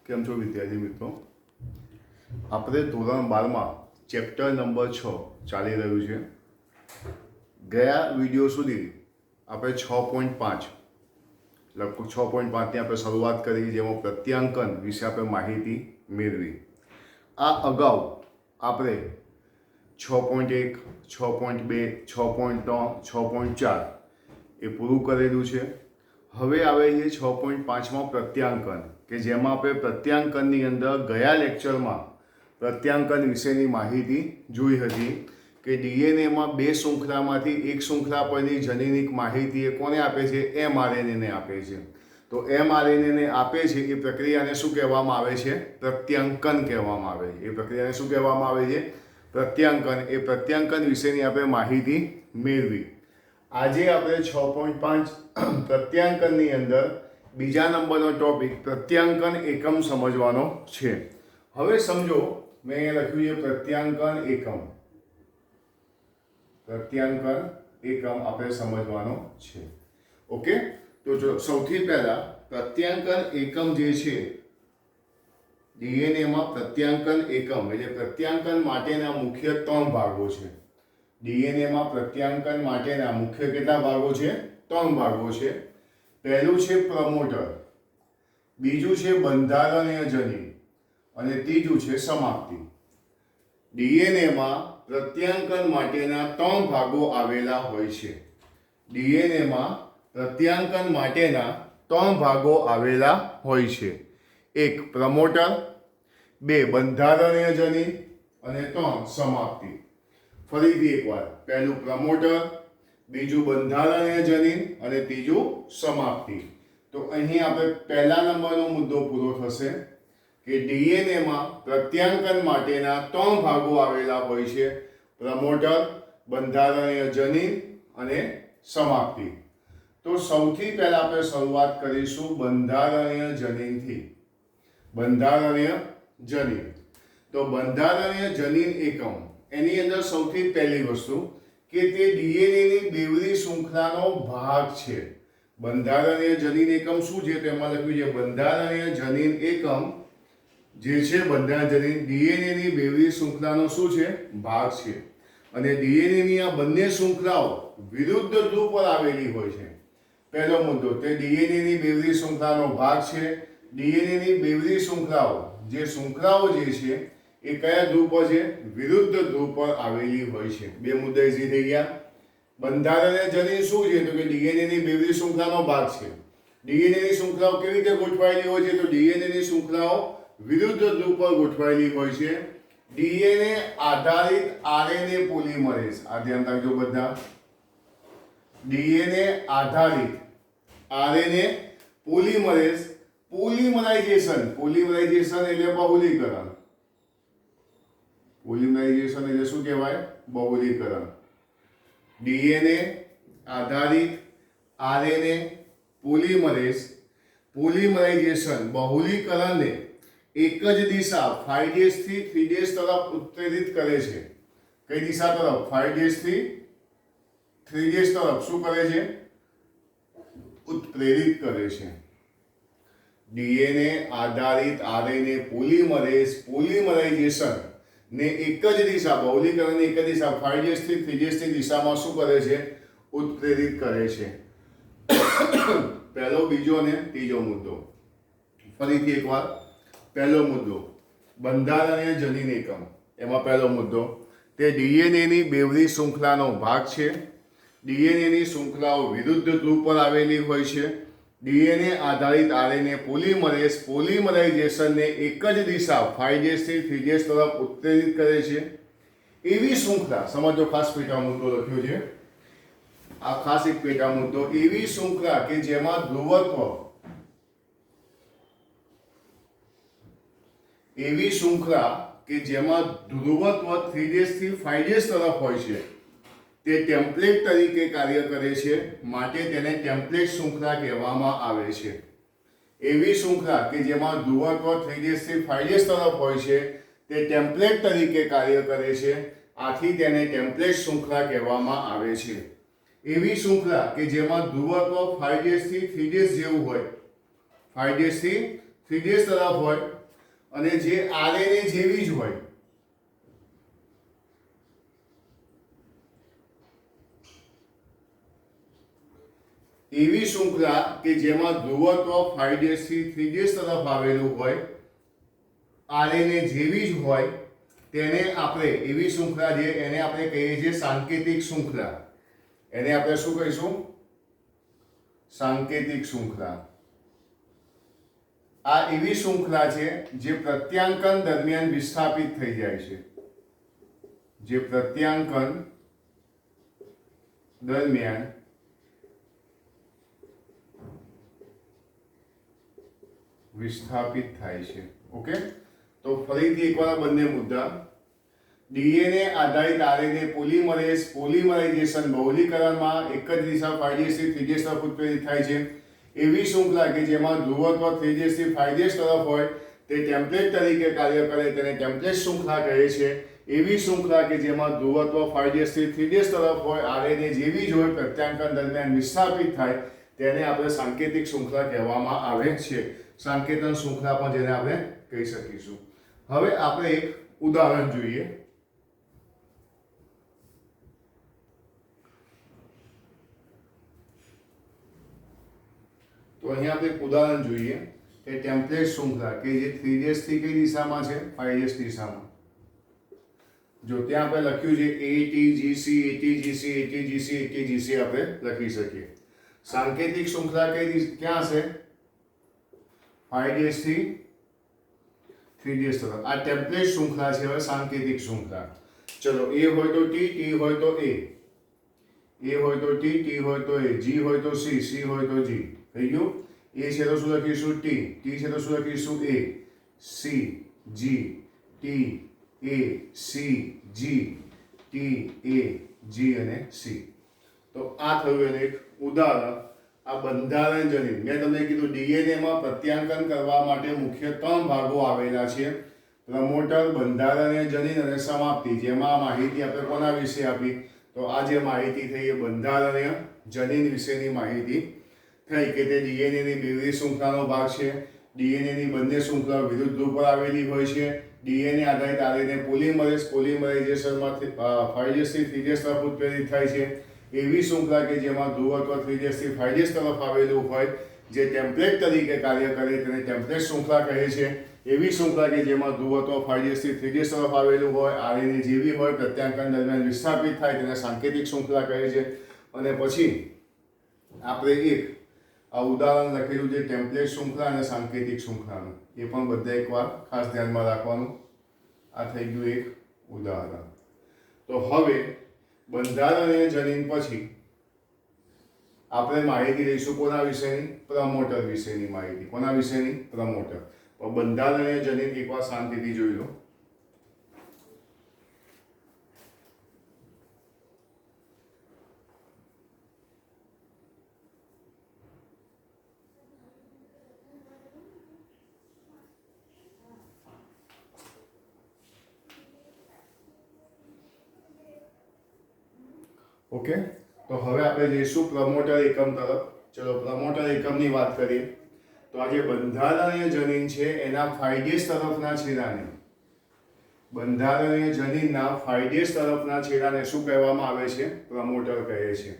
કેમ છો વિદ્યાર્થી મિત્રો? આપણે ધોરણ 12માં ચેપ્ટર નંબર 6 ચાલી રહ્યું છે. ગયા વિડીયો સુધી આપણે 6.5 લગભગ 6.5ની આપણે શરૂઆત કરી, જેમાં પ્રત્યાંકન વિશે આપણે માહિતી મેળવી. આ અગાઉ આપણે 6.1, 6.2, 6.3, 6.4 એ પૂરું કરેલું છે. હવે આવે છે 6.5માં પ્રત્યાંકન, કે જેમાં આપણે પ્રત્યાંકનની અંદર ગયા લેક્ચરમાં પ્રત્યાંકન વિશેની માહિતી જોઈ હતી કે ડીએનએમાં બે શૃંખલામાંથી એક શૃંખલા પરની જનીનિક માહિતી એ કોને આપે છે? એમઆરએનએને આપે છે. તો એમઆરએનએને આપે છે એ પ્રક્રિયાને શું કહેવામાં આવે છે? પ્રત્યાંકન કહેવામાં આવે છે. એ પ્રક્રિયાને શું કહેવામાં આવે છે? પ્રત્યાંકન. એ પ્રત્યાંકન વિશેની આપણે માહિતી મેળવી. આજે આપણે 6.5 પ્રત્યાંકનની અંદર બીજા નંબરનો ટોપિક પ્રત્યાંકન એકમ સમજવાનો છે. હવે સમજો, મેં અહીંયા લખ્યું છે પ્રત્યાંકન એકમ. પ્રત્યાંકન એકમ આપણે સમજવાનો છે. ઓકે, તો જો સૌથી પહેલા પ્રત્યાંકન એકમ જે છે, ડીએનએમાં પ્રત્યાંકન એકમ એટલે પ્રત્યાંકન માટેના મુખ્ય 3 ભાગો છે. ડીએનએમાં પ્રત્યાંકન માટેના મુખ્ય કેટલા ભાગો છે? 3 ભાગો છે. પહેલું છે પ્રમોટર, બીજું છે બંધારણીય જનીન અને ત્રીજું છે સમાપ્તિ. ડીએનએમાં પ્રત્યાંકન માટેના 3 ભાગો આવેલા હોય છે. ડીએનએમાં પ્રત્યાંકન માટેના 3 ભાગો આવેલા હોય છે. 1 પ્રમોટર, 2 બંધારણીય જનીન અને 3 સમાપ્તિ. ફરીથી એકવાર, પહેલું પ્રમોટર, બીજું બંધારણીય જનીન અને ત્રીજું સમાપ્તિ. તો અહીં આપણે પહેલા નંબરનો મુદ્દો પૂરો થશે કે ડીએનએમાં પ્રત્યાંકન માટેના 3 ભાગો આવેલા હોય છે: પ્રમોટર, બંધારણીય જનીન અને સમાપ્તિ. તો સૌથી પહેલા આપણે શરૂઆત કરીશું બંધારણીય જનીનથી. બંધારણીય જનીન. તો બંધારણીય જનીન એકમ, એની અંદર સૌથી પહેલી વસ્તુ કે તે ડીએનએની બેવડી શૃંખલાનો ભાગ છે. બંધારણીય જનીન એકમ શું છે? તેમાં લખ્યું છે બંધારણીય જનીન એકમ જે છે, બંધારણીય જનીન ડીએનએની બેવડી શૃંખલાનો શું છે? ભાગ છે. અને ડીએનએની આ બંને શૃંખલાઓ વિરુદ્ધ ધ્રુવ પર આવેલી હોય છે. પહેલો મુદ્દો, તે ડીએનએની બેવડી શૃંખલાનો ભાગ છે. ડીએનએની બેવડી શૃંખલાઓ જે છે એ કયા ધ્રુવ પર છે? વિરુદ્ધ ધ્રુવ પર આવેલી હોય છે. બે મુદ્દા ઈઝી થઈ ગયા. બંધારણીય જનીન શું છે? તો કે ડીએનએની બેવડી શૃંખલાનો ભાગ છે. ડીએનએની શૃંખલાઓ કેવી રીતે ગોઠવાયેલી હોય છે? તો ડીએનએની શૃંખલાઓ વિરુદ્ધ ધ્રુવ પર ગોઠવાયેલી હોય છે. ડીએનએ આધારિત આરએનએ પોલિમરેઝ, આ ધ્યાન રાખજો બધા. ડીએનએ આધારિત આરએનએ પોલિમરેઝ, પોલિમરાઇઝેશન એટલે બહુલીકરણ. પોલિમરાઇઝેશન એટલે શું કહેવાય? બહુલીકરણ. ડીએનએ આધારિત આરએનએ પોલિમરાઇઝેશન બહુલીકરણને એક જ દિશા 5' થી 3' તરફ ઉત્પ્રેરિત કરે છે. કઈ દિશા તરફ? 5' થી 3' તરફ શું કરે છે? ઉત્પ્રેરિત કરે છે. ડીએનએ આધારિત આરએનએ પોલિમરાઇઝેશન ને એક જ દિશા, બહુલીકરણની એક જ દિશા 5' થી 3' ની દિશામાં શું કરે છે? ઉત્પ્રેરિત કરે છે. પહેલો, બીજો અને ત્રીજો મુદ્દો. ફરીથી એકવાર, પહેલો મુદ્દો બંધારણીય જનીન એકમ. એમાં પહેલો મુદ્દો, તે ડીએનએની બેવડી શૃંખલાનો ભાગ છે. ડીએનએની શૃંખલાઓ વિરુદ્ધ ધ્રુવ પર આવેલી હોય છે. ડીએનએ આધારિત આરએનએ પોલિમરાઇઝેશનને એક જ દિશા 5' થી 3' તરફ ઉત્પ્રેરિત કરે છે. એવી શૃંખલા, સમજો, ખાસ પેટા મુદ્દો લખ્યો છે, આ ખાસ એક પેટા મુદ્દો, એવી શૃંખલા કે જેમાં ધ્રુવત્વ, એવી શૃંખલા કે જેમાં ધ્રુવત્વ 3' થી 5' તરફ હોય છે, તે ટેમ્પલેટ તરીકે કાર્ય કરે છે. માટે તેને ટેમ્પલેટ શૃંખલા કહેવામાં આવે છે. એવી શૃંખલા કે જેમાં ધ્રુવત્વ 3' થી 5' તરફ હોય છે, તે ટેમ્પલેટ તરીકે કાર્ય કરે છે. આથી તેને ટેમ્પલેટ શૃંખલા કહેવામાં આવે છે. એવી શૃંખલા કે જેમાં ધ્રુવત્વ 5' થી 3' જેવું હોય, 5' થી 3ds તરફ હોય અને જે RNA જેવી જ હોય એવી શૃંખલા કે જેમાં ધ્રુવત્વ 5ds થી 3ds તરફ આવેલું હોય RNA જેવી જ હોય તેને આપણે એવી શૃંખલા જે એને આપણે કહીએ છીએ સાંકેતિક શૃંખલા. એને આપણે શું કહીશું? સાંકેતિક શૃંખલા. આ એવી શૃંખલા છે જે પ્રત્યાંકન દરમિયાન વિસ્થાપિત થઈ જાય છે. જે પ્રત્યાંકન દરમિયાન વિસ્થાપિત થાય છે. ઓકે, તો ફરીથી એકવાર બંને મુદ્દા. ડીએનએ આધારિત આરએનએ પોલિમરાઇઝેશન બહુલીકરણમાં એક જ દિશા 5ds થી 3ds તરફ ઉત્પ્રેરિત થાય છે. એવી શૃંખલા કે જેમાં ધ્રુવત્વ 3ds થી 5ds તરફ હોય તે ટેમ્પલેટ તરીકે કાર્ય કરે તેને ટેમ્પલેટ શૃંખલા કહે છે. એવી શૃંખલા કે જેમાં ધ્રુવત્વ 5ds થી 3ds તરફ હોય આરએનએ જેવી જ હોય પ્રત્યાંકન દરમિયાન વિસ્થાપિત થાય તેને આપણે સાંકેતિક શૃંખલા કહેવામાં આવે છે. સાંકેતન શૃંખલા પણ જેને આપણે કહી શકીશું. હવે આપણે એક ઉદાહરણ જોઈએ. તો અહીંયા આપણે એક ઉદાહરણ જોઈએ કે ટેમ્પલેટ શૃંખલા કે જે 3ds થી કઈ દિશામાં છે? 5ds દિશામાં. જો ત્યાં આપણે લખ્યું છે ATGC ATGC ATGC ATGC આપણે લખી શકીએ. સાંકેતિક શૃંખલા ક્યાં છે? 5ds થી 3ds તરફ. આ ટેમ્પલેટ શૃંખલા છે. હવે સાંકેતિક શૃંખલા. ચલો, A હોય તો T, T હોય તો A, A હોય તો T, T હોય તો A, G હોય તો C, C હોય તો G. થઈ ગયું? A છે તો શું લખીશું? T, T છે તો શું લખીશું? A, C, G, T, A, C, G, T, A, G અને C. તો આ થયું એનું એક ઉદાહરણ. આ બંધારણ જનીન મેં તમને કીધું ડીએનએ માં પ્રત્યાંકન કરવા માટે મુખ્ય 3 ભાગો આવેલા છે: પ્રમોટર, બંધારણીય જનીન અને સમાપ્તિ. જેમાં માહિતી આપણે કોના વિશે આપી? તો આ જે માહિતી થઈ એ બંધારણીય જનીન વિશેની માહિતી થઈ કે તે ડીએનએ ની વિવિધ શૃંખલાનો ભાગ છે. ડીએનએ ની બંને શૃંખલાઓ વિરુદ્ધ ધ્રુવ પર આવેલી હોય છે. ડીએનએ આધારિત આરએનએ પોલિમરાઇઝેશનમાં 5ds થી 3ds તરફ ઉત્પ્રેરિત થાય છે. એવી શૃંખલા કે જેમાં ધ્રુવત્વ 3ds થી 5ds તરફ આવેલું હોય જે ટેમ્પલેટ તરીકે કાર્ય કરે તેને ટેમ્પલેટ શૃંખલા કહે છે. એવી શૃંખલા કે જેમાં ધ્રુવત્વ 5ds થી 3ds તરફ આવેલું હોય આરએનએ જેવી હોય પ્રત્યાંકન દરમિયાન વિસ્થાપિત થાય તેને સાંકેતિક શૃંખલા કહે છે. અને પછી આપણે એક આ ઉદાહરણ લખેલું છે ટેમ્પલેટ શૃંખલા અને સાંકેતિક શૃંખલાનું. એ પણ બધા એકવાર ખાસ ધ્યાનમાં રાખવાનું. આ થઈ ગયું એક ઉદાહરણ. તો હવે બંધારણીય જનીન પછી આપણે માહિતી લઈશું કોના વિશેની? પ્રમોટર વિશેની માહિતી. કોના વિશેની? પ્રમોટર. તો બંધારણીય જનીન એકવાર શાંતિથી જોઈ લો. ઓકે, તો હવે આપણે જઈશું પ્રમોટર એકમ તરફ. ચલો, પ્રમોટર એકમની વાત કરીએ તો આ જે બંધારણીય જનીન છે એના 5ds તરફના છેડાને બંધારણીય જનીનના 5ds તરફના છેડાને શું કહેવામાં આવે છે? પ્રમોટર કહે છે.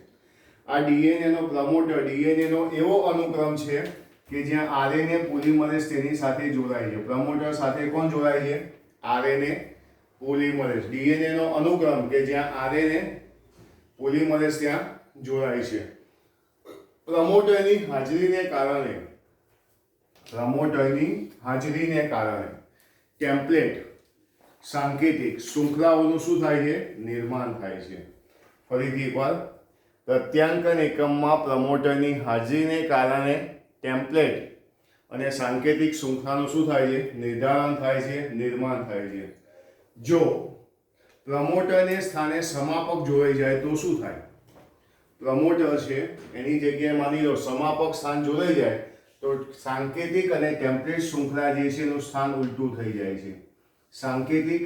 આ ડીએનએ નો પ્રમોટર ડીએનએ નો એવો અનુક્રમ છે કે જ્યાં આરએનએ પોલિમરેઝ તેની સાથે જોડાય છે. પ્રમોટર સાથે કોણ જોડાય છે? RNA polymerase. ડીએનએ નો અનુક્રમ કે જ્યાં આરએનએ પોલિમરેઝ ત્યાં જોડાય છે. પ્રમોટરની હાજરીને કારણે ટેમ્પલેટ સાંકેતિક શૃંખલાઓનું શું થાય છે? નિર્માણ થાય છે. ફરીથી એકવાર, પ્રત્યાંકન એકમમાં પ્રમોટરની હાજરીને કારણે ટેમ્પલેટ અને સાંકેતિક શૃંખલાનું શું થાય છે? નિર્ધારણ થાય છે, નિર્માણ થાય છે. જો પ્રમોટરને સ્થાને સમાપક જોડાઈ જાય તો શું થાય? પ્રમોટર છે એની જગ્યાએ માની લો સમાપક સ્થાન જોડાઈ જાય તો સાંકેતિક અને ટેમ્પલેટ શૃંખલા જે છે એનું સ્થાન ઉલટું થઈ જાય છે. સાંકેતિક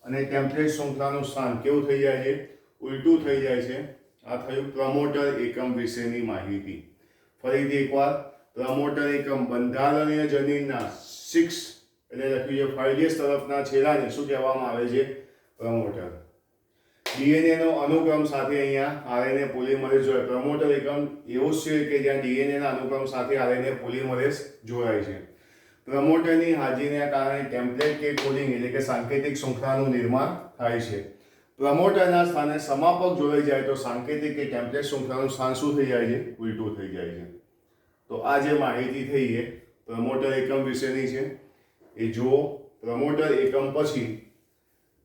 અને ટેમ્પલેટ શૃંખલાનું સ્થાન કેવું થઈ જાય છે? ઉલટું થઈ જાય છે. આ થયું પ્રમોટર એકમ વિશેની માહિતી. ફરીથી એકવાર, પ્રમોટર એકમ બંધારણીય જનીનના 6 એટલે લખ્યું છે 5 તરફના છેડાને શું કહેવામાં આવે છે? પ્રમોટર. ડીએનએ નો અનુક્રમ સાથે અહીંયા આરએનએ પોલિમરેઝ જોડાય. પ્રમોટર એકમ એવું છે કે જ્યાં ડીએનએ ના અનુક્રમ સાથે આરએનએ પોલિમરેઝ જોડાય છે. પ્રમોટરની હાજરીને કારણે ટેમ્પલેટ કે કોડિંગ એટલે કે સાંકેતિક શૃંખલાનું નિર્માણ થાય છે. પ્રમોટરના સ્થાને સમાપક જોડાઈ જાય તો સાંકેતિક કે ટેમ્પલેટ શૃંખલાનું સ્થાન શું થઈ જાય છે? ઉલટું થઈ જાય છે. તો આ જે માહિતી થઈ એ પ્રમોટર એકમ વિશેની છે. એ જો પ્રમોટર એકમ પછી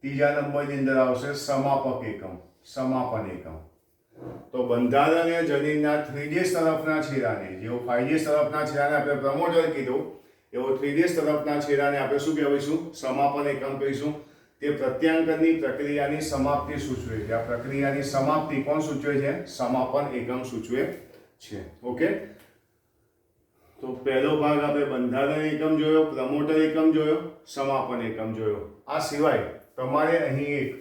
ત્રીજા નંબરની અંદર આવશે સમાપક એકમ, સમાપન એકમ. તો બંધારણીય જનીનના 3 તરફના છેડાને, જેવો 5 તરફના છેડાને આપણે પ્રમોટર કીધું, એવો 3 તરફના છેડાને આપણે શું કહેવાયશું? સમાપન એકમ કહીશું. તે પ્રત્યાંકનની પ્રક્રિયાની સમાપ્તિ સૂચવે છે. આ પ્રક્રિયાની સમાપ્તિ કોણ સૂચવે છે? સમાપન એકમ સૂચવે છે. ઓકે, તો પહેલો ભાગ આપણે બંધારણ એકમ જોયો, પ્રમોટર એકમ જોયો, સમાપન એકમ જોયો. આ સિવાય તમારે અહીં એક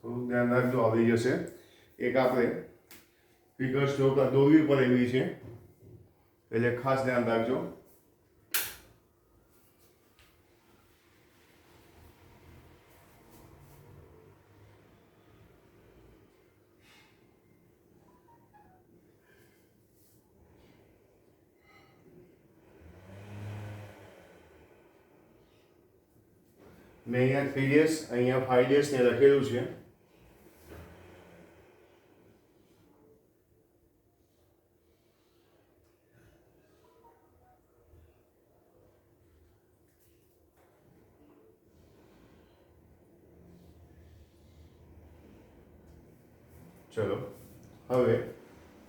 થોડું ધ્યાન રાખજો, આવી જશે. એક આપણે ફિગર્સ દોરવી પડે એવી છે, એટલે ખાસ ધ્યાન રાખજો. મેં અહીંયા 3 days, અહીંયા 5 days ને લખેલું છે. ચલો, હવે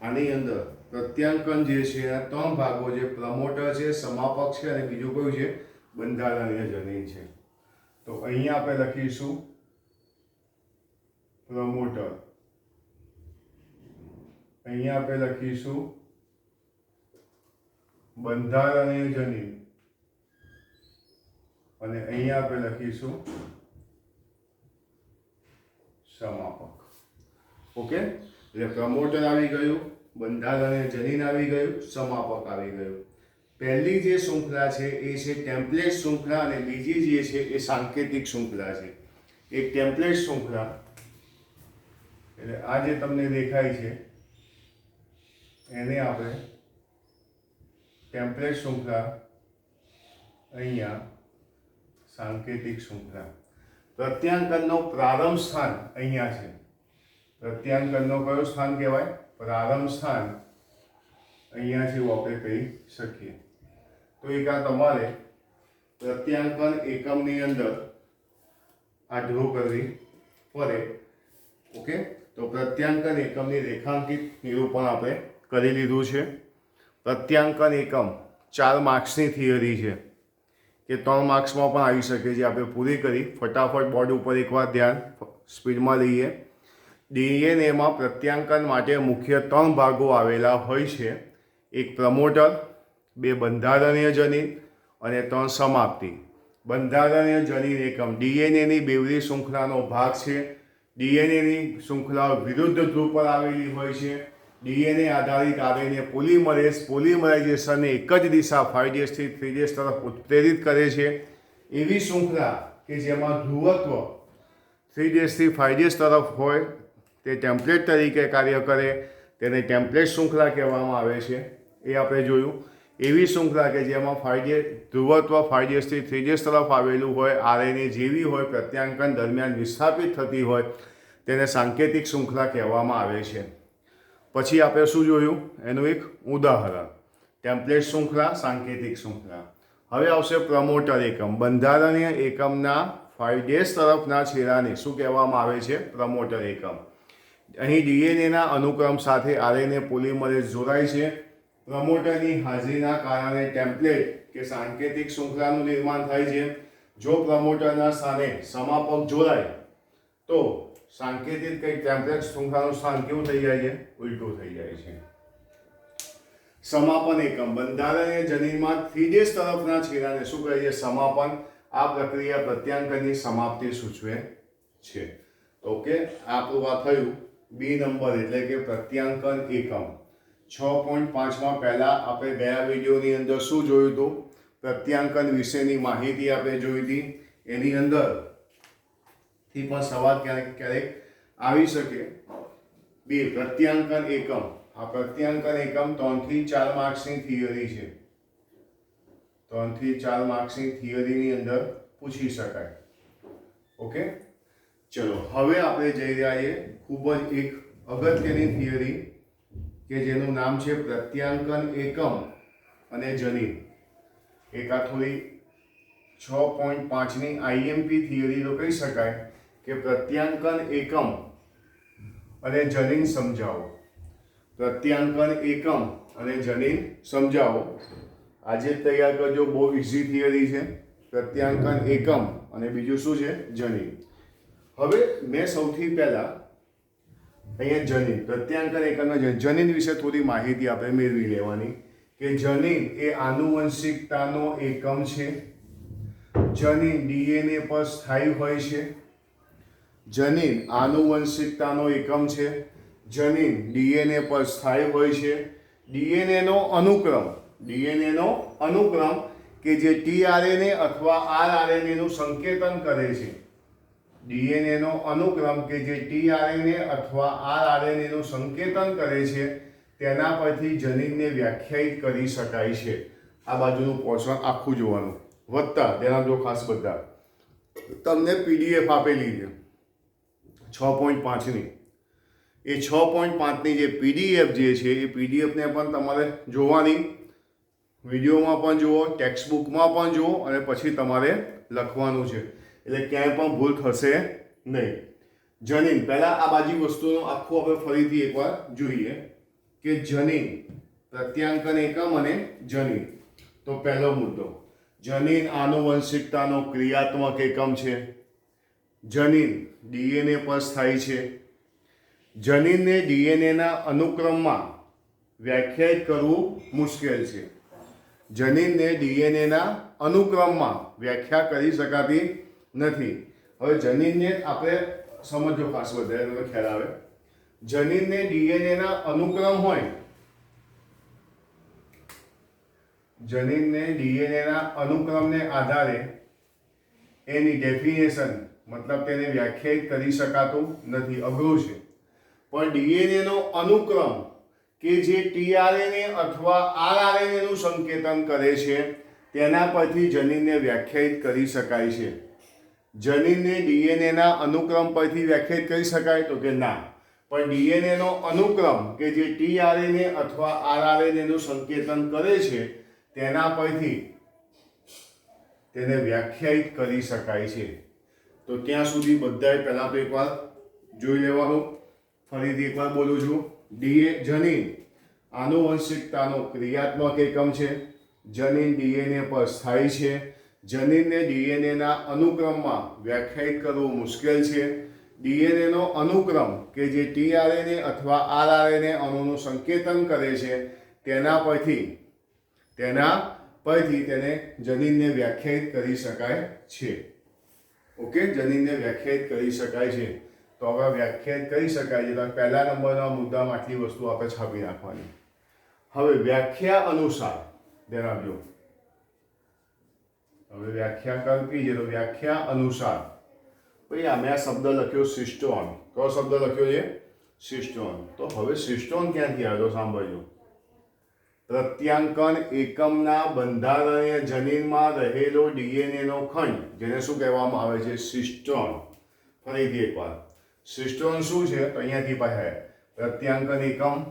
આની અંદર પ્રત્યાંકન જે છે આ 3 ભાગો છે. પ્રમોટર છે, સમાપક છે અને બીજું કયું છે? બંધારણીય જનીન છે. તો અહીંયા આપણે લખીશું પ્રમોટર, અહીંયા આપણે લખીશું બંધારણીય જનીન અને અહીંયા આપણે લખીશું સમાપક. ઓકે, એટલે પ્રમોટર આવી ગયું, બંધારણીય જનીન આવી ગયું, સમાપક આવી ગયું. પહેલી જે શૃંખલા છે એ છે ટેમ્પલેટ શૃંખલા અને બીજી જે છે એ સાંકેતિક શૃંખલા છે. એક ટેમ્પલેટ શૃંખલા એટલે આ જે તમને દેખાય છે એને આપણે ટેમ્પલેટ શૃંખલા, અહીંયા સાંકેતિક શૃંખલા. પ્રત્યાંકનનો પ્રારંભ સ્થાન અહીંયા છે. પ્રત્યાંકનનો કયો સ્થાન કહેવાય? પ્રારંભ સ્થાન અહીંયા છે, એવું આપણે કહી શકીએ. તો એક આ તમારે પ્રત્યાંકન એકમની અંદર આ ડ્રો કરવી પડે. ઓકે, તો પ્રત્યાંકન એકમની રેખાંકિત નિરૂપણ આપણે કરી લીધું છે. પ્રત્યાંકન એકમ 4 માર્ક્સની થિયરી છે કે 3 માર્ક્સમાં પણ આવી શકે છે. આપણે પૂરી કરી. ફટાફટ બોર્ડ ઉપર એકવાર ધ્યાન સ્પીડમાં લઈએ. ડીએનએમાં પ્રત્યાંકન માટે મુખ્ય 3 ભાગો આવેલા હોય છે. એક પ્રમોટર, 2 બંધારણીય જનીન અને 3 સમાપ્તિ. બંધારણીય જનીન એકમ ડીએનએની બેવડી શૃંખલાનો ભાગ છે. ડીએનએની શૃંખલાઓ વિરુદ્ધ ધ્રુવ પર આવેલી હોય છે. ડીએનએ આધારિત આરએનએ પોલિમરાઇઝેશનને એક જ દિશા 5 થી 3 તરફ ઉત્પ્રેરિત કરે છે. એવી શૃંખલા કે જેમાં ધ્રુવત્વ 3 થી 5 તરફ હોય તે ટેમ્પલેટ તરીકે કાર્ય કરે, તેને ટેમ્પલેટ શૃંખલા કહેવામાં આવે છે. એ આપણે જોયું. એવી શૃંખલા કે જેમાં ધ્રુવત્વ 5 થી 3 તરફ આવેલું હોય, આરએનએ જેવી હોય, પ્રત્યાંકન દરમિયાન વિસ્થાપિત થતી હોય, તેને સાંકેતિક શૃંખલા કહેવામાં આવે છે. પછી આપણે શું જોયું? એનું એક ઉદાહરણ, ટેમ્પલેટ શૃંખલા, સાંકેતિક શૃંખલા. હવે આવશે પ્રમોટર એકમ. બંધારણીય એકમના 5 તરફના છેડાને શું કહેવામાં આવે છે? પ્રમોટર એકમ. અહીં ડીએનએના અનુક્રમ સાથે આરએનએ પોલિમરેઝ જોડાય છે. પ્રમોટરની હાજરીના કારણે ટેમ્પલેટ કે સાંકેતિક શૃંખલાનું નિર્માણ થાય છે. જો પ્રમોટરના સ્થાને સમાપક જોડાય તો સાંકેતિક કઈ ટેમ્પલેટ શૃંખલાનું સ્થાન કેવું થઈ જાય છે? ઉલટું થઈ જાય છે. સમાપન એકમ બંધારણીય જનીનમાં 3 તરફના છેડાને શું કહે છે? સમાપન. આ પ્રક્રિયા પ્રત્યાંકનની સમાપ્તિ સૂચવે છે. ઓકે, આપણું આ થયું બી નંબર એટલે કે પ્રત્યાંકન એકમ 6.5માં પહેલા આપણે ગયા વિડીયોની અંદર શું જોયું હતું? પ્રત્યાંકન વિશેની માહિતી આપણે જોઈ હતી. એની અંદર થી પણ સવાલ ક્યારેક ક્યારેક આવી શકે. બે પ્રત્યાંકન એકમ, આ પ્રત્યાંકન એકમ 3 થી 4 માર્ક્સની થિયરી છે. 3 થી 4 માર્ક્સની થિયરીની અંદર પૂછી શકાય. ઓકે, ચલો હવે આપણે જઈ રહ્યા છીએ ખૂબ જ એક અગત્યની થિયરી કે જેનું નામ છે પ્રત્યાંકન એકમ અને જનીન. એક આ થોડી 6.5ની આઈએમપી થિયરી તો કહી શકાય કે પ્રત્યાંકન એકમ અને જનીન સમજાવો. પ્રત્યાંકન એકમ અને જનીન સમજાવો. આજે જ તૈયાર કરજો, બહુ ઇઝી થિયરી છે. પ્રત્યાંકન એકમ અને બીજું શું છે? જનીન. હવે મેં સૌથી પહેલા અહીંયા જનીન, પ્રત્યાંકન એકમના જનીન વિશે થોડી માહિતી આપણે મેળવી લેવાની કે જનીન એ આનુવંશિકતાનો એકમ છે. જનીન ડીએનએ પર સ્થાયી હોય છે. જનીન આનુવંશિકતાનો એકમ છે. જનીન ડીએનએ પર સ્થાયી હોય છે. ડીએનએનો અનુક્રમ કે જે ટીઆરએનએ અથવા આરઆરએનએનું સંકેતન કરે છે. ડીએનએનો અનુક્રમ કે જે ટીઆરએનએ અથવા આરઆરએનએનું સંકેતન કરે છે, તેના પરથી જનીનને વ્યાખ્યાયિત કરી શકાય છે. આ બાજુનું પોર્શન આખું જોવાનું, વત્તા ધ્યાન આપજો ખાસ બધા. તમને પીડીએફ આપેલી છે 6.5ની. એ 6.5ની જે પીડીએફ જે છે એ પીડીએફને પણ તમારે જોવાની, વિડીયોમાં પણ જુઓ, ટેક્સ્ટબુકમાં પણ જુઓ અને પછી તમારે લખવાનું છે. એટલે ક્યાંય પણ ભૂલ થશે નહીં. જનીન, પહેલાં આ બાજુ વસ્તુનો આખું આપણે ફરીથી એકવાર જોઈએ કે જનીન, પ્રત્યાંકન એકમ અને જનીન. તો પહેલો મુદ્દો, જનીન આનુવંશિકતાનો ક્રિયાત્મક એકમ છે. જનીન ડીએનએ પર સ્થાયી છે. જનીનને ડીએનએના અનુક્રમમાં વ્યાખ્યાયિત કરવું મુશ્કેલ છે. જનીનને ડીએનએના અનુક્રમમાં વ્યાખ્યા કરી શકાતી નથી. હવે જનીનને આપણે સમજો ખાસ વધારે તમને ખ્યાલ આવે. જનીનને ડીએનએના અનુક્રમ હોય, જનીનને ડીએનએના અનુક્રમને આધારે એની ડેફિનેશન મતલબ તેને વ્યાખ્યાયિત કરી શકાતું નથી, અઘરું છે. પણ ડીએનએનો અનુક્રમ કે જે ટીઆરએનએ અથવા આરઆરએનએનું સંકેતન કરે છે, તેના પરથી જનીનને વ્યાખ્યાયિત કરી શકાય છે. જનીનને ડીએનએના અનુક્રમ પરથી વ્યાખ્યાયિત કરી શકાય તો કે ના, પણ ડીએનએનો અનુક્રમ કે જે ટીઆરએનએ અથવા આરઆરએનએનું સંકેતન કરે છે, તેના પરથી તેને વ્યાખ્યાયિત કરી શકાય છે. તો ત્યાં સુધી બધાએ પહેલાં તો એકવાર જોઈ લેવાનું. ફરીથી એકવાર બોલું છું. જનીન આનુવંશિકતાનો ક્રિયાત્મક એકમ છે. જનીન ડીએનએ પર સ્થાયી છે. જનીનને ડીએનએના અનુક્રમમાં વ્યાખ્યાયિત કરવું મુશ્કેલ છે. ડીએનએનો અનુક્રમ કે જે ટીઆરએનએ અથવા આરઆરએનએ અણુનું સંકેતન કરે છે, તેના પરથી તેને જનીનને વ્યાખ્યાયિત કરી શકાય છે. ઓકે, જનીનને વ્યાખ્યાયિત કરી શકાય છે. તો હવે વ્યાખ્યાયિત કરી શકાય છે તો પહેલા નંબરના મુદ્દામાં આટલી વસ્તુ આપણે છાપી નાખવાની. હવે વ્યાખ્યા અનુસાર ધ્યાન આપજો. હવે વ્યાખ્યા કલ્પી છે તો વ્યાખ્યા અનુસાર ભાઈ આ મેં આ શબ્દ લખ્યો સિસ્ટોન. કયો શબ્દ લખ્યો છે? સિસ્ટોન. તો હવે સિસ્ટોન ક્યાંથી આવ્યો સાંભળજો. પ્રત્યાંકન એકમના બંધારણીય જનીનમાં રહેલો ડીએનએનો ખંડ, જેને શું કહેવામાં આવે છે? સિસ્ટોન. ફરીથી એકવાર, સિસ્ટોન શું છે? તો અહીંયાથી પાછા પ્રત્યાંકન એકમ,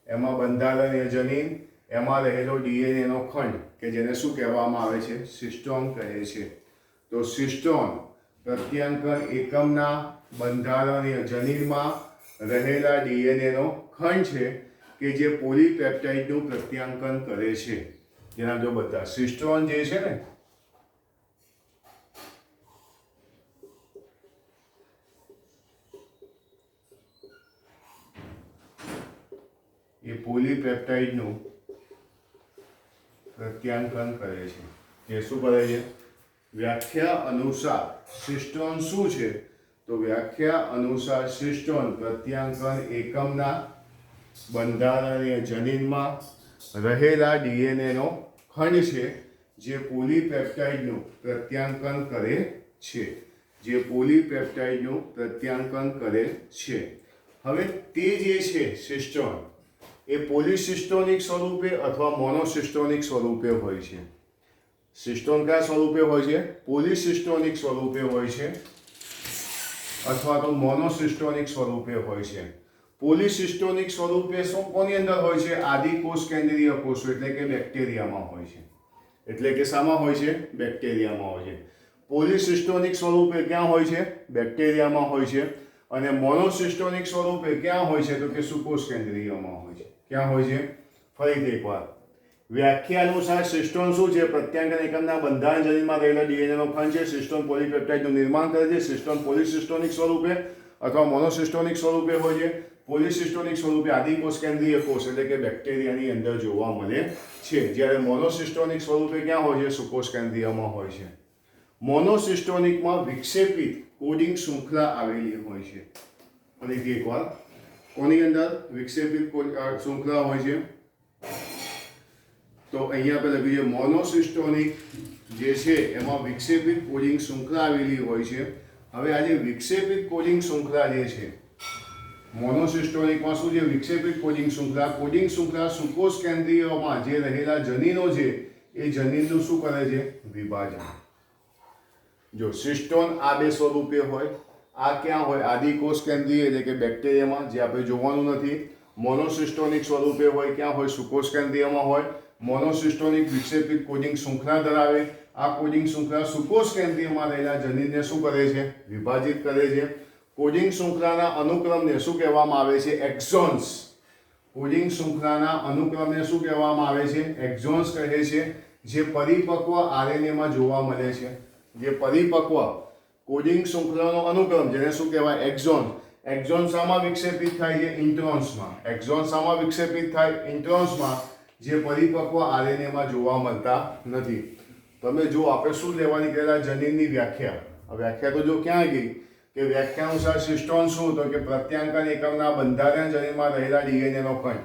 એમાં બંધારણીય જનીન, એમાં રહેલો ડીએનએનો ખંડ કે જેને શું કહેવામાં આવે છે? સિસ્ટોન કહે છે. તો સિસ્ટોન પ્રત્યાંકન એકમના બંધારણીય જનીનમાં રહેલા ડીએનએનો ખંડ છે કે જે પોલીપેપ્ટાઇડનું પ્રત્યાંકન કરે છે. જેના જો બધા સિસ્ટોન જે છે ને, એ પોલીપેપ્ટાઇડનું પ્રત્યાંકન કરે છે. જે શું કરે છે? વ્યાખ્યા અનુસાર સિસ્ટોન શું છે? તો વ્યાખ્યા અનુસાર સિસ્ટોન પ્રત્યાંકન એકમના બંધારણીય જનીનમાં રહેલા ડીએનએનો ખંડ છે જે પોલીપેપ્ટાઇડનું પ્રત્યાંકન કરે છે, જે પોલીપેપ્ટાઇડનું પ્રત્યાંકન કરે છે. હવે તે જે છે સિસ્ટોન એ પોલિસિસ્ટોનિક સ્વરૂપે અથવા મોનોસિસ્ટોનિક સ્વરૂપે હોય છે. સિસ્ટોન કયા સ્વરૂપે હોય છે? પોલિસિસ્ટોનિક સ્વરૂપે હોય છે અથવા તો મોનોસિસ્ટોનિક સ્વરૂપે હોય છે. પોલિસિસ્ટોનિક સ્વરૂપે કોની અંદર હોય છે? આદિકોષ કેન્દ્રીય કોષો એટલે કે બેક્ટેરિયામાં હોય છે. એટલે કે શામાં હોય છે? બેક્ટેરિયામાં હોય છે. પોલિસિસ્ટોનિક સ્વરૂપે ક્યાં હોય છે? બેક્ટેરિયામાં હોય છે. અને મોનોસિસ્ટોનિક સ્વરૂપે ક્યાં હોય છે? તો કે સુકોષ કેન્દ્રીયમાં હોય છે. ક્યાં હોય છે? ફરીથી એકવાર વ્યાખ્યા અનુસાર સિસ્ટોન શું છે? પ્રત્યાંકન એકમના બંધારણ જનીનમાં રહેલા ડીએનએનો ખંડ છે. સિસ્ટોન પોલીપેપ્ટાઇડનું નિર્માણ કરે છે. સિસ્ટોન પોલિસિસ્ટોનિક સ્વરૂપે અથવા મોનોસિસ્ટોનિક સ્વરૂપે હોય છે. પોલિસિસ્ટોનિક સ્વરૂપે આદિકોષ કેન્દ્રીય કોષ એટલે કે બેક્ટેરિયાની અંદર જોવા મળે છે, જ્યારે મોનોસિસ્ટોનિક સ્વરૂપે ક્યાં હોય છે? સુકોષ કેન્દ્રીયમાં હોય છે. મોનોસિસ્ટોનિકમાં વિક્ષેપિત કોડિંગ શૃંખલા આવેલી હોય છે. ફરીથી એકવાર કોની અંદર વિક્ષેપિત શૃંખલા હોય છે? તો અહીંયા આપણે લખ્યું છે મોનોસિસ્ટોનિક જે છે એમાં વિક્ષેપિત કોડિંગ શૃંખલા આવેલી હોય છે. હવે આ જે વિક્ષેપિત કોડિંગ શૃંખલા જે છે મોનોસિસ્ટોનિકમાં શું છે? વિક્ષેપિત કોડિંગ શૃંખલા સુકોષ કેન્દ્રીયમાં જે રહેલા જનીનો છે એ જનીનનું શું કરે છે? વિભાજન. જો સિસ્ટોન આ બે સ્વરૂપે હોય, આ ક્યાં હોય? આદિકોષ કેન્દ્રીય એટલે કે બેક્ટેરિયામાં, જે આપણે જોવાનું નથી. મોનોસિસ્ટોનિક સ્વરૂપે હોય, ક્યાં હોય? સુકોષ કેન્દ્રીયમાં હોય. મોનોસિસ્ટોનિક વિક્ષેપિત કોડિંગ શૃંખલા ધરાવે. આ કોડિંગ શૃંખલા સુકોષ કેન્દ્રીયમાં રહેલા જનીનને શું કરે છે? વિભાજિત કરે છે. કોડિંગ શૃંખલાના અનુક્રમને શું કહેવામાં આવે છે? એક્ઝોન્સ. કોડિંગ શૃંખલાના અનુક્રમને શું કહેવામાં આવે છે? એક્ઝોન્સ કહે છે, જે પરિપક્વ આરએનએમાં જોવા મળે છે. જે પરિપક્વ કોડિંગ શૃંખલાનો અનુક્રમ જેને શું કહેવાય? એક્ઝોન. એક્ઝોન શામાં વિક્ષેપિત થાય છે? ઇન્ટ્રોન્સમાં. એક્ઝોન શામાં વિક્ષેપિત થાય? ઇન્ટ્રોન્સમાં, જે પરિપક્વ આરએનએમાં જોવા મળતા નથી. તમે જો આપણે શું લેવાની કહેલા જનીનની વ્યાખ્યા, વ્યાખ્યા તો જો ક્યાં ગઈ કે વ્યાખ્યા અનુસાર સિસ્ટોન શું? તો કે પ્રત્યાંકન એકમના બંધારણ જનીનમાં રહેલા ડીએનએનો ખંડ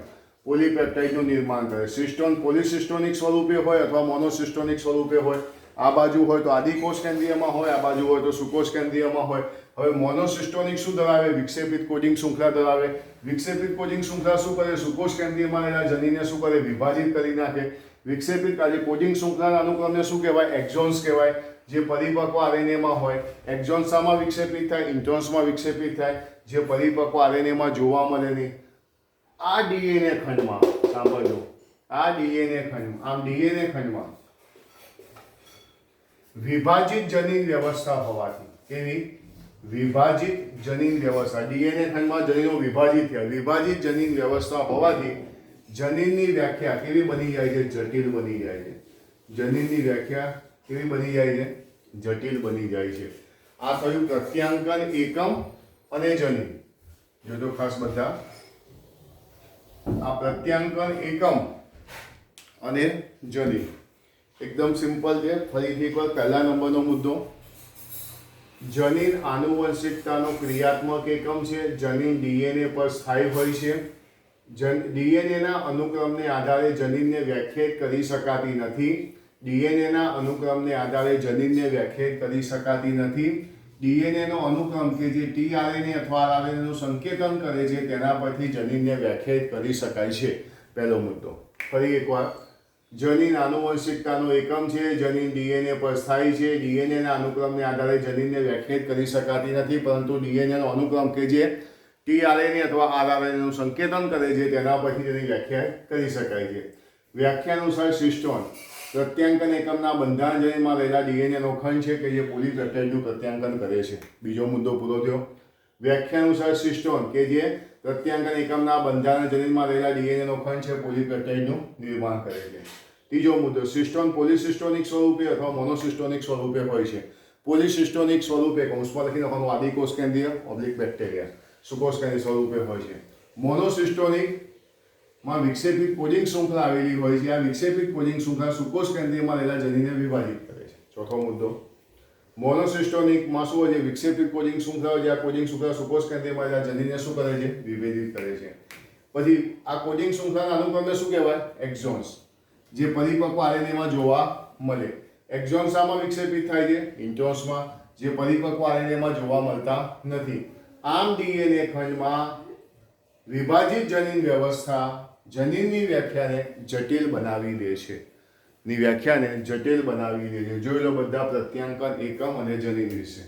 પોલીપેપ્ટાઇડનું નિર્માણ કરે. સિસ્ટોન પોલિસિસ્ટોનિક સ્વરૂપે હોય અથવા મોનોસિસ્ટોનિક સ્વરૂપે હોય. આ બાજુ હોય તો આદિકોષ કેન્દ્રીયમાં હોય, આ બાજુ હોય તો સુકોષ કેન્દ્રીયમાં હોય. હવે મોનોસિસ્ટોનિક શું ધરાવે? વિક્ષેપિત કોડિંગ શૃંખલા ધરાવે. વિક્ષેપિત કોડિંગ શૃંખલા શું કરે? સુકોષ કેન્દ્રીયમાં રહેલા જનીનને શું કરે? વિભાજિત કરી નાખે. વિક્ષેપિત આજે કોડિંગ શૃંખલાના અનુક્રમને શું કહેવાય? એક્ઝોન્સ કહેવાય, જે પરિપક્વ આરએનએમાં હોય. એક્ઝોન્સ શામાં વિક્ષેપિત થાય? ઇન્ટ્રોન્સમાં વિક્ષેપિત થાય, જે પરિપક્વ આરએનએમાં જોવા મળે નહીં. આ ડીએનએ ખંડમાં સાંભળજો, આ ડીએનએ ખંડમાં, આમ ડીએનએ ખંડમાં વિભાજિત જનીન વ્યવસ્થા હોવાથી, કેવી? વિભાજિત જનીન વ્યવસ્થા. ડીએનએ ખંડમાં જનીનો વિભાજિત થયા. વિભાજિત જનીન વ્યવસ્થા હોવાથી જનીનની વ્યાખ્યા કેવી બની જાય છે? જટિલ બની જાય છે. જનીનની વ્યાખ્યા કેવી બની જાય છે? જટિલ બની જાય છે. આ કયું? પ્રત્યાંકન એકમ અને જનીન. જો તો ખાસ બધા આ પ્રત્યાંકન એકમ અને જનીન એકદમ સિમ્પલ છે. ફરીથી એકવાર પહેલા નંબરનો મુદ્દો, જનીન આનુવંશિકતાનો ક્રિયાત્મક એકમ છે. જનીન ડીએનએ પર સ્થાયી હોય છે. ડીએનએના અનુક્રમને આધારે જનીનને વ્યાખ્યાયિત કરી શકાતી નથી. ડીએનએના અનુક્રમને આધારે જનીનને વ્યાખ્યાયિત કરી શકાતી નથી. ડીએનએનો અનુક્રમ કે જે ટીઆરએનએ અથવા આરએનએનું સંકેતન કરે છે તેના પરથી જનીનને વ્યાખ્યાયિત કરી શકાય છે. પહેલો મુદ્દો. ફરી એકવાર, જનીન આનુવંશિકતાનો એકમ છે. જનીન ડીએનએ પર સ્થાયી છે. ડીએનએના અનુક્રમને આધારે જનીનને વ્યાખ્યાયિત કરી શકાતી નથી, પરંતુ ડીએનએનો અનુક્રમ કે જે ટીઆરએનએ અથવા આરઆરએનએનું સંકેતન કરે છે તેના પરથી તેની વ્યાખ્યા કરી શકાય છે. વ્યાખ્યા અનુસાર સિસ્ટોન પ્રત્યાંકન એકમના બંધારણ જનીનમાં રહેલા ડીએનએનો ખંડ છે કે જે પોલીપેપ્ટાઇડનું પ્રત્યાંકન કરે છે. બીજો મુદ્દો પૂરો થયો. વ્યાખ્યા અનુસાર સિસ્ટોન કે જે પ્રત્યાંકન એકમના બંધારણ જનીનમાં રહેલા ડીએનએનો ખંડ છે, પોલીપેપ્ટાઇડનું નિર્માણ કરે છે. ત્રીજો મુદ્દો, સિસ્ટોન પોલિસિસ્ટોનિક સ્વરૂપે અથવા મોનોસિસ્ટોનિક સ્વરૂપે હોય છે. પોલિસિસ્ટોનિક સ્વરૂપે કૌંસમાં લખી નાખવાનું આદિકોષ કેન્દ્રીય ઓબ્લિક બેક્ટેરિયા સુકોષ કેન્દ્રીય સ્વરૂપે હોય છે. મોનોસિસ્ટોનિકમાં વિક્ષેપિત કોડિંગ શૃંખલા આવેલી હોય છે. આ વિક્ષેપિત કોડિંગ શૃંખલા સુકોષ કેન્દ્રીયમાં રહેલા જનીનને વિભાજિત કરે છે. ચોથો મુદ્દો, મોનોસિસ્ટોનિકમાં શું હોય છે? વિક્ષેપિત કોડિંગ શૃંખલા હોય છે. આ કોડિંગ શૃંખલા સુકોષ કેન્દ્રમાં જનીનને શું કરે છે? વિભેદિત કરે છે. પછી આ કોડિંગ શૃંખલાના અનુક્રમને શું કહેવાય? એક્ઝોન્સ, જે પરિપક્વ આરએનએમાં જોવા મળે. એક્ઝોન્સ આમાં વિક્ષેપિત થાય છે? ઇન્ટ્રોન્સમાં, જે પરિપક્વ આરએનએમાં જોવા મળતા નથી. આમ ડીએનએ ખંડમાં વિભાજિત જનીન વ્યવસ્થા જનીનની વ્યાખ્યાને જટિલ બનાવી દે છે. જોઈ લો બધા પ્રત્યાંકન એકમ અને જનીન વિશે.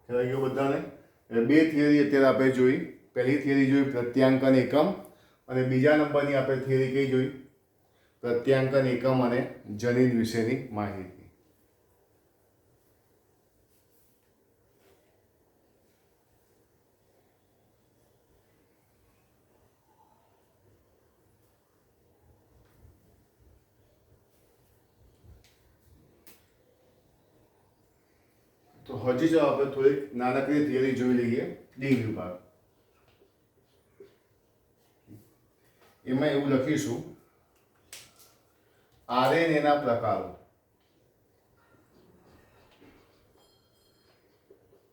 ખ્યાલ આવ્યો બધાને? બે થિયરી અત્યારે આપણે જોઈ. પહેલી થિયરી જોઈ પ્રત્યાંકન એકમ, અને બીજા નંબરની આપણે થિયરી કઈ જોઈ? પ્રત્યાંકન એકમ અને જનીન વિશેની માહિતી. તો હજી જો આપણે થોડીક નાનકડી થિયરી જોઈ લઈએ. ડી વિભાગ, એમાં એવું લખીશું આરએનએના પ્રકારો.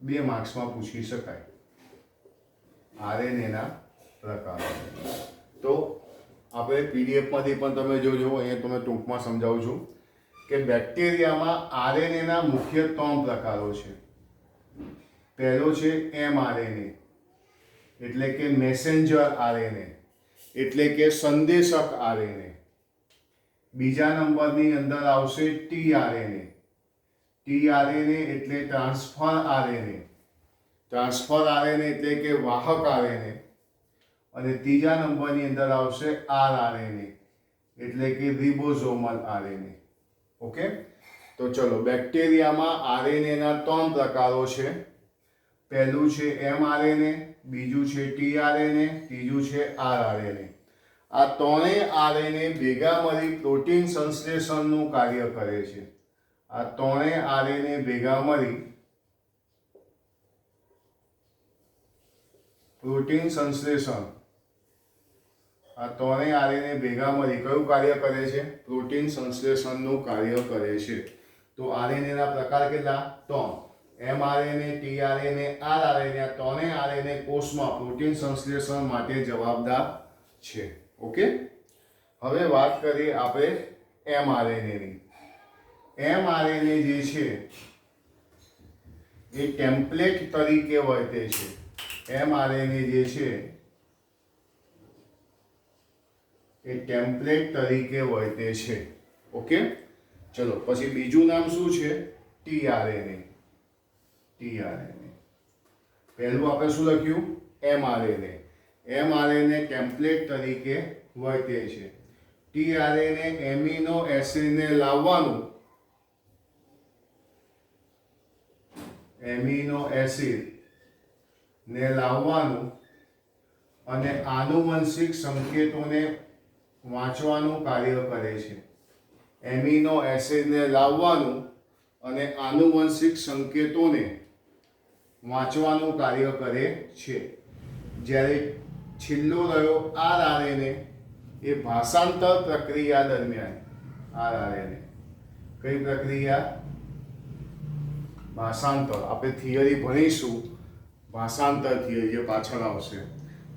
2 માર્ક્સમાં પૂછી શકાય આરએનએના પ્રકારો. તો આપણે પીડીએફમાંથી પણ તમે જોજો, અહીંયા તમે ટૂંકમાં સમજાવું છું કે બેક્ટેરિયામાં આરએનએના મુખ્ય 3 પ્રકારો છે. પહેલો છે એમઆરએનએ, એટલે કે મેસેન્જર આરએનએ, એટલે કે સંદેશક આરએનએ. બીજા નંબરની અંદર આવશે ટીઆરએનએ. ટીઆરએનએ એટલે ટ્રાન્સફર આરએનએ. ટ્રાન્સફર આરએનએ એટલે કે વાહક આરએનએ. અને ત્રીજા નંબરની અંદર આવશે આરઆરએનએ, એટલે કે રિબોઝોમલ આરએનએ. ઓકે, તો ચલો, બેક્ટેરિયામાં આરએનએના 3 પ્રકારો છે. પહેલું છે એમઆરએનએ, બીજું છે ટીઆરએનએ, ત્રીજું છે આરઆરએનએ. આ ત્રણેય આરએનએ ભેગા મળી પ્રોટીન સંશ્લેષણનું કાર્ય કરે છે. આ ત્રણેય આરએનએ ભેગા મળી પ્રોટીન સંશ્લેષણ, આ ત્રણેય આરએનએ ભેગા મળી કયું કાર્ય કરે છે? પ્રોટીન સંશ્લેષણનું કાર્ય કરે છે. તો આરએનએના પ્રકાર કેટલા? 3. MRNA, tRNA, rRNA. આ ત્રણેય આરએનએ કોષમાં પ્રોટીન સંશ્લેષણ માટે જવાબદાર છે. ઓકે, હવે વાત કરીએ આપણે એમઆરએનએની. એમઆરએનએ જે છે એ ટેમ્પલેટ તરીકે વર્તે છે. એમઆરએનએ જે છે એ ટેમ્પલેટ તરીકે વર્તે છે. ઓકે, ચલો, પછી બીજું નામ શું છે? ટીઆરએનએ. ટીઆરએનએ પહેલું આપણે શું લખ્યું? એમઆરએનએ. એમઆરએનએ ટેમ્પલેટ તરીકે વર્તે છે. ટીઆરએનએ એમિનો એસિડને લાવવાનું, એમિનો એસિડ ને લાવવાનું અને આનુવંશિક સંકેતોને વાંચવાનું કાર્ય કરે છે. એમિનો એસિડને લાવવાનું અને આનુવંશિક સંકેતોને વાંચવાનું કાર્ય કરે છે. જ્યારે છેલ્લો રહ્યો આરઆરએનએ, એ ભાષાંતર પ્રક્રિયા દરમિયાન, આરઆરએનએ કઈ પ્રક્રિયા? ભાષાંતર. આપણે થિયરી ભણીશું ભાષાંતર થિયરી, જે પાછળ આવશે,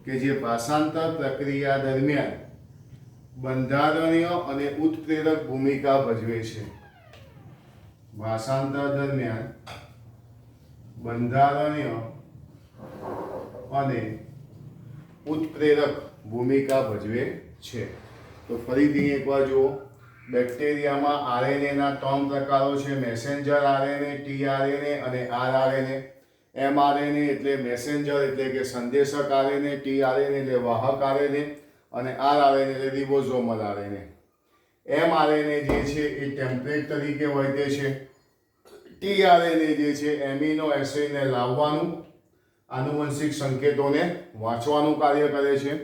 કે જે ભાષાંતર પ્રક્રિયા દરમિયાન બંધારણીય અને ઉત્પ્રેરક ભૂમિકા ભજવે છે. ભાષાંતર દરમિયાન બંધારણીય અને ઉત્પ્રેરક ભૂમિકા ભજવે છે. તો ફરીથી એકવાર જુઓ, બેક્ટેરિયામાં આરએનએના 3 પ્રકારો છે: મેસેન્જર આરએનએ, ટીઆરએનએ અને આરઆરએનએ. એમઆરએનએ એટલે મેસેન્જર, એટલે કે સંદેશક આરએનએ. ટીઆરએનએ એટલે વાહક આરએનએ. અને RNA એટલે રિબોઝોમલ RNA. mRNA જે છે એ ટેમ્પલેટ તરીકે વર્તે છે. tRNA જે છે એમિનો એસિડને લાવવાનું, આનુવંશિક સંકેતોને વાંચવાનું કાર્ય કરે છે.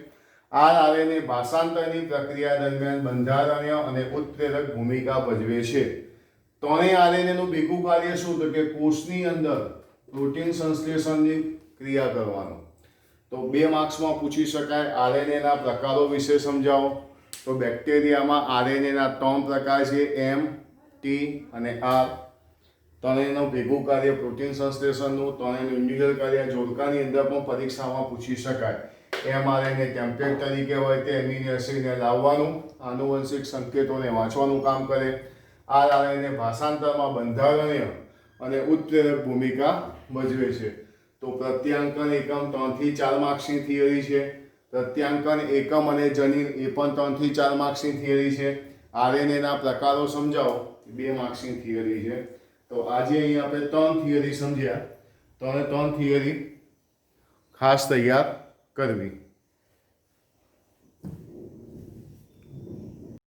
RNA ભાષાંતરની પ્રક્રિયા દરમિયાન બંધારણીય અને ઉત્પ્રેરક ભૂમિકા ભજવે છે. ત્રણેય RNA નું ભેગું કાર્ય શું? તો કે કોષની અંદર પ્રોટીન સંશ્લેષણની ક્રિયા કરવાનું. તો 2 માર્ક્સમાં પૂછી શકાય. RNA ના પ્રકારો વિશે સમજાવો. તો બેક્ટેરિયામાં RNA ના 3 પ્રકાર છે, M, T અને R. ત્રણેયનું ભેગું કાર્ય પ્રોટીન સંશ્લેષણનું, ત્રણેયનું ઇન્ડિવિડ્યુઅલ કાર્ય જોડકાની અંદર પણ પરીક્ષામાં પૂછી શકાય. mRNA ટેમ્પલેટ તરીકે હોય તે એમિનો એસિડને લાવવાનું, આનુવંશિક સંકેતોને વાંચવાનું કામ કરે. RNA ભાષાંતરમાં બંધારણીય અને ઉત્પ્રેરક ભૂમિકા ભજવે છે. તો પ્રત્યાંકન એકમ 3 થી 4 માર્ક્સની થિયરી છે. પ્રત્યાંકન એકમ અને જનીન એ પણ 3 થી 4 માર્ક્સની થિયરી છે. RNA ના પ્રકારો સમજાવો, 2 માર્ક્સની થિયરી છે. તો આજે અહીં આપણે 3 થિયરી સમજ્યા. 3 થિયરી ખાસ તૈયાર કરવી.